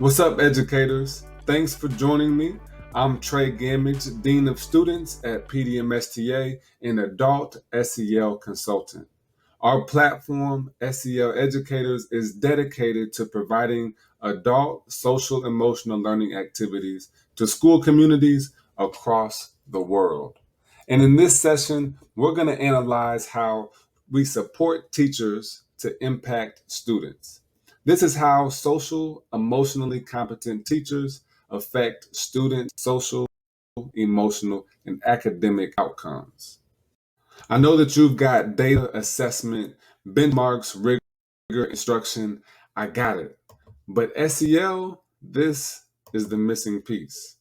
What's up, educators? Thanks for joining me. I'm Trey Gamage, Dean of Students at PDMSTA and Adult SEL Consultant. Our platform, SEL Educators, is dedicated to providing adult social emotional learning activities to school communities across the world. And in this session, we're going to analyze how we support teachers to impact students. This is how social, emotionally competent teachers affect students' social, emotional, and academic outcomes. I know that you've got data assessment, benchmarks, rigor, instruction. I got it. But SEL, this is the missing piece.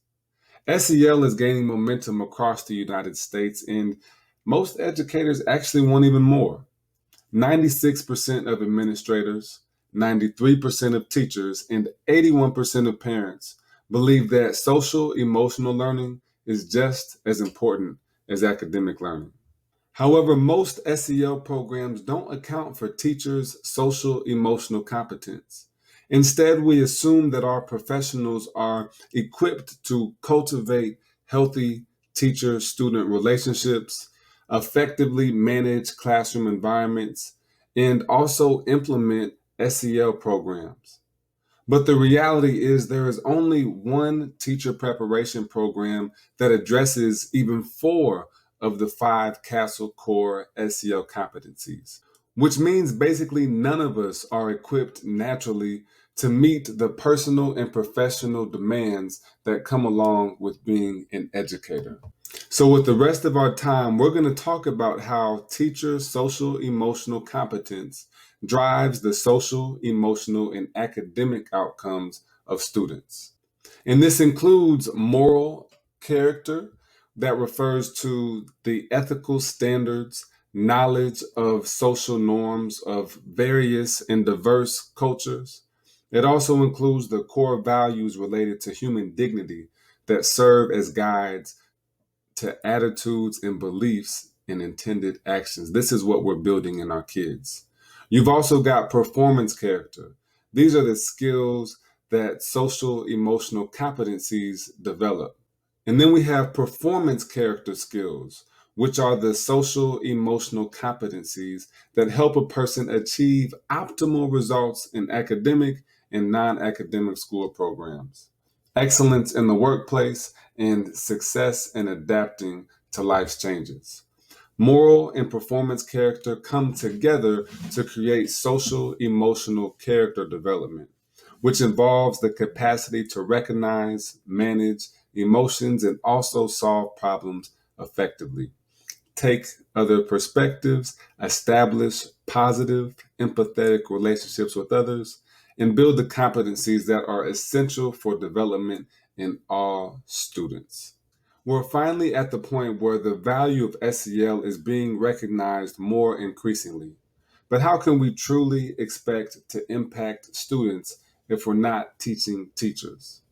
SEL is gaining momentum across the United States, and most educators actually want even more. 96% of administrators, 93% of teachers, and 81% of parents believe that social emotional learning is just as important as academic learning. However, most SEL programs don't account for teachers' social emotional competence. Instead, we assume that our professionals are equipped to cultivate healthy teacher student relationships, effectively manage classroom environments, and also implement SEL programs. But the reality is, there is only one teacher preparation program that addresses even four of the five Castle Core SEL competencies, which means basically none of us are equipped naturally to meet the personal and professional demands that come along with being an educator. So, with the rest of our time, we're going to talk about how teacher social emotional competence drives the social, emotional, and academic outcomes of students. And this includes moral character that refers to the ethical standards, knowledge of social norms of various and diverse cultures. It also includes the core values related to human dignity that serve as guides to attitudes and beliefs and intended actions. This is what we're building in our kids. You've also got performance character. These are the skills that social emotional competencies develop. And then we have performance character skills, which are the social emotional competencies that help a person achieve optimal results in academic and non academic school programs. Excellence in the workplace and success in adapting to life's changes. Moral and performance character come together to create social emotional character development, which involves the capacity to recognize, manage emotions, and also solve problems effectively. Take other perspectives, establish positive, empathetic relationships with others, and build the competencies that are essential for development in all students. We're finally at the point where the value of SEL is being recognized more increasingly. But how can we truly expect to impact students if we're not teaching teachers?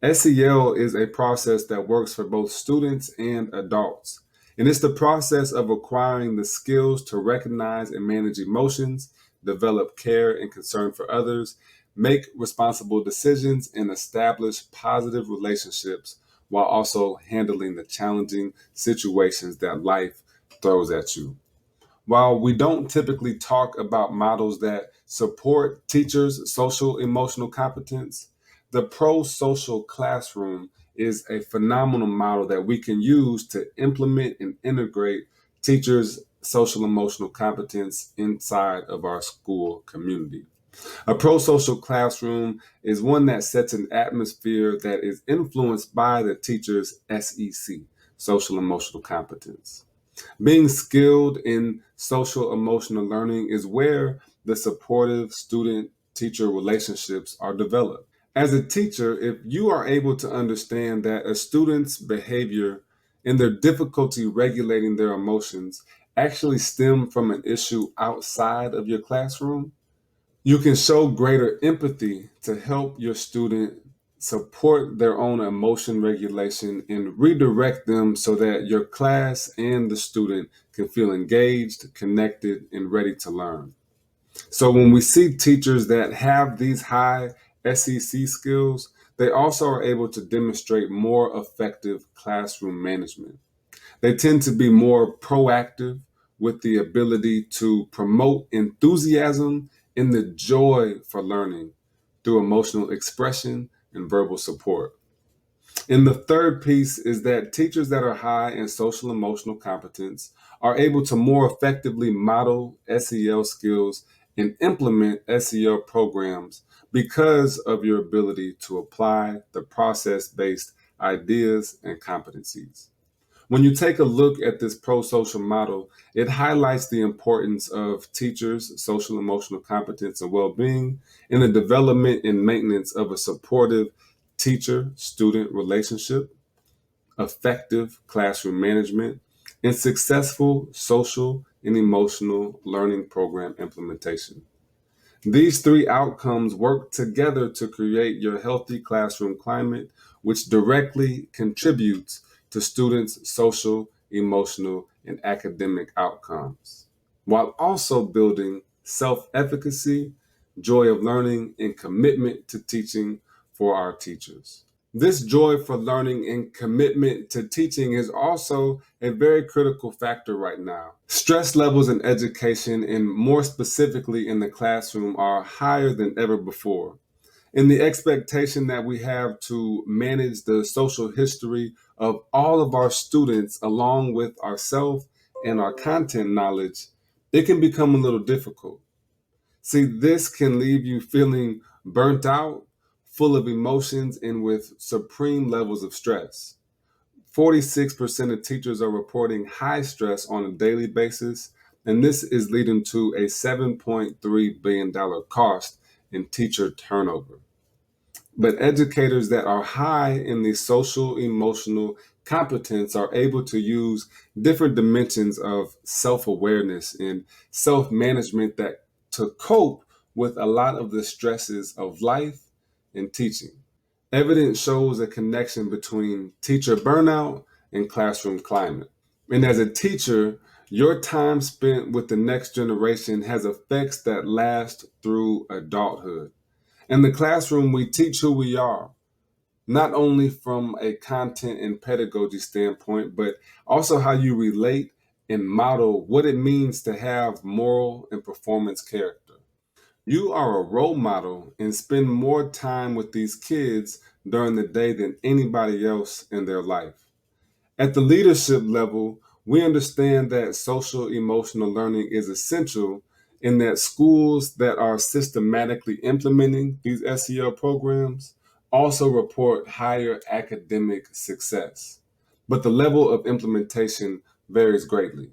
SEL is a process that works for both students and adults. And it's the process of acquiring the skills to recognize and manage emotions, develop care and concern for others, make responsible decisions, and establish positive relationships while also handling the challenging situations that life throws at you. While we don't typically talk about models that support teachers' social emotional competence, the pro social classroom is a phenomenal model that we can use to implement and integrate teachers' social emotional competence inside of our school community. A pro social classroom is one that sets an atmosphere that is influenced by the teacher's SEC, social emotional competence. Being skilled in social emotional learning is where the supportive student teacher relationships are developed. As a teacher, if you are able to understand that a student's behavior and their difficulty regulating their emotions actually stem from an issue outside of your classroom, you can show greater empathy to help your student support their own emotion regulation and redirect them so that your class and the student can feel engaged, connected, and ready to learn. So when we see teachers that have these high SEC skills, they also are able to demonstrate more effective classroom management. They tend to be more proactive with the ability to promote enthusiasm and the joy for learning through emotional expression and verbal support. And the third piece is that teachers that are high in social emotional competence are able to more effectively model SEL skills and implement SEL programs because of your ability to apply the process based ideas and competencies. When you take a look at this pro social model, it highlights the importance of teachers' social emotional competence and well being in the development and maintenance of a supportive teacher student relationship, effective classroom management, and successful social and emotional learning program implementation. These three outcomes work together to create your healthy classroom climate, which directly contributes to students' social, emotional, and academic outcomes, while also building self efficacy, joy of learning, and commitment to teaching for our teachers. This joy for learning and commitment to teaching is also a very critical factor right now. Stress levels in education, and more specifically in the classroom, are higher than ever before. And the expectation that we have to manage the social history of all of our students along with ourselves and our content knowledge, it can become a little difficult. See, this can leave you feeling burnt out, full of emotions, and with supreme levels of stress. 46% of teachers are reporting high stress on a daily basis, and this is leading to a $7.3 billion cost in teacher turnover. But educators that are high in the social emotional competence are able to use different dimensions of self-awareness and self-management that to cope with a lot of the stresses of life and teaching. Evidence shows a connection between teacher burnout and classroom climate. And as a teacher, your time spent with the next generation has effects that last through adulthood. In the classroom, we teach who we are, not only from a content and pedagogy standpoint, but also how you relate and model what it means to have moral and performance character. You are a role model and spend more time with these kids during the day than anybody else in their life. At the leadership level, we understand that social emotional learning is essential and that schools that are systematically implementing these SEL programs also report higher academic success. But the level of implementation varies greatly.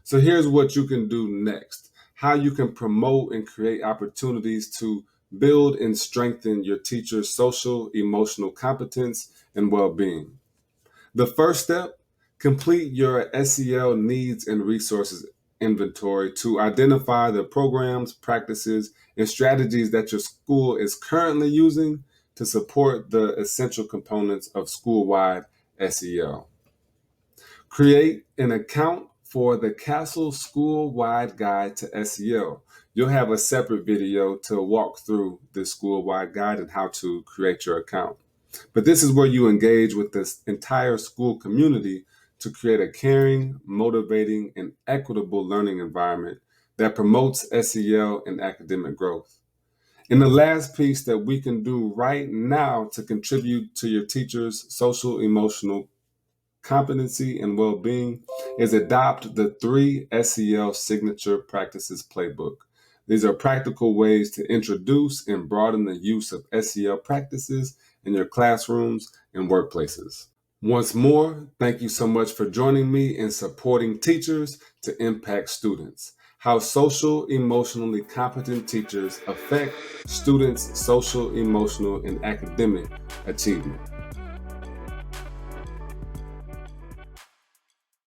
So here's what you can do next: how you can promote and create opportunities to build and strengthen your teacher's social emotional competence and well being. The first step: complete your SEL needs and resources inventory to identify the programs, practices, and strategies that your school is currently using to support the essential components of school-wide SEL. Create an account for the Castle School-Wide Guide to SEL. You'll have a separate video to walk through this school-wide guide and how to create your account. But this is where you engage with this entire school community to create a caring, motivating, and equitable learning environment that promotes SEL and academic growth. And the last piece that we can do right now to contribute to your teacher's social emotional competency and well-being is adopt the 3 SEL signature practices playbook. These are practical ways to introduce and broaden the use of SEL practices in your classrooms and workplaces. Once more, thank you so much for joining me in supporting teachers to impact students. How social emotionally competent teachers affect students' social, emotional, and academic achievement.